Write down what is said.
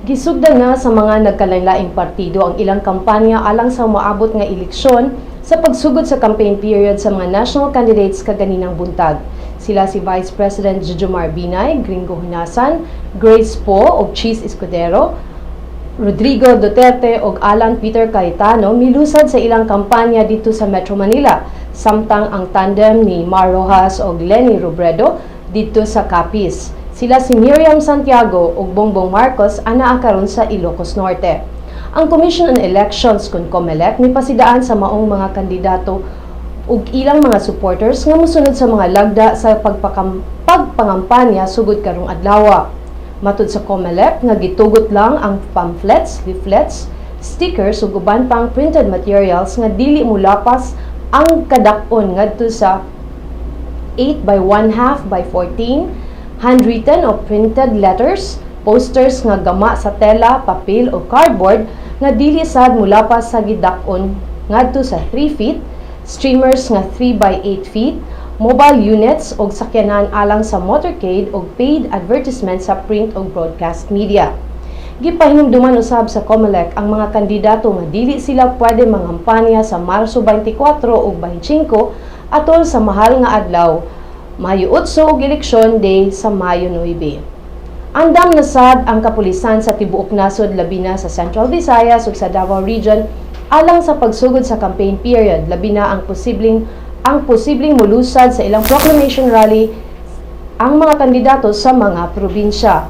Gisugdan nga sa mga nagkalain-laing partido ang ilang kampanya alang sa moabot nga eleksyon sa pagsugod sa campaign period sa mga national candidates kaganinang buntag. Sila si Vice President Jujomar Binay, Gringo Hunasan, Grace Poe ug Cheese Escudero, Rodrigo Duterte ug Alan Peter Cayetano milusad sa ilang kampanya dito sa Metro Manila, samtang ang tandem ni Mar Rojas ug Leni Robredo dito sa Capiz. Sila si Miriam Santiago ug Bongbong Marcos anaa karon sa Ilocos Norte. Ang Commission on Elections kun COMELEC nipasidaan sa maong mga kandidato ug ilang mga supporters nga mosunod sa mga lagda sa pagpangampanya sugod karong adlaw. Matud sa COMELEC nga gitugot lang ang pamphlets, leaflets, stickers ug uban pang printed materials nga dili mulapas ang kadak-on ngadto sa 8 by 1/2 by 14 handwritten o printed letters, posters nga gama sa tela, papel o cardboard nga dili sad mulapas sa gidak-on ngadto sa 3 feet, streamers nga 3 by 8 feet, mobile units og sakyanan alang sa motorcade og paid advertisement sa print o broadcast media. Gipahinumduman usab sa COMELEC ang mga kandidato nga dili sila pwede mangampanya sa Marso 24 ug 25 atol sa mahal nga adlaw, Mayo 8 ug eleksyon day sa Mayo 9. Andam na sad ang kapulisan sa tibuok nasod labi na sa Central Visayas ug sa Davao Region alang sa pagsugod sa campaign period, labi na ang posibleng mulusad sa ilang proclamation rally ang mga kandidato sa mga probinsya.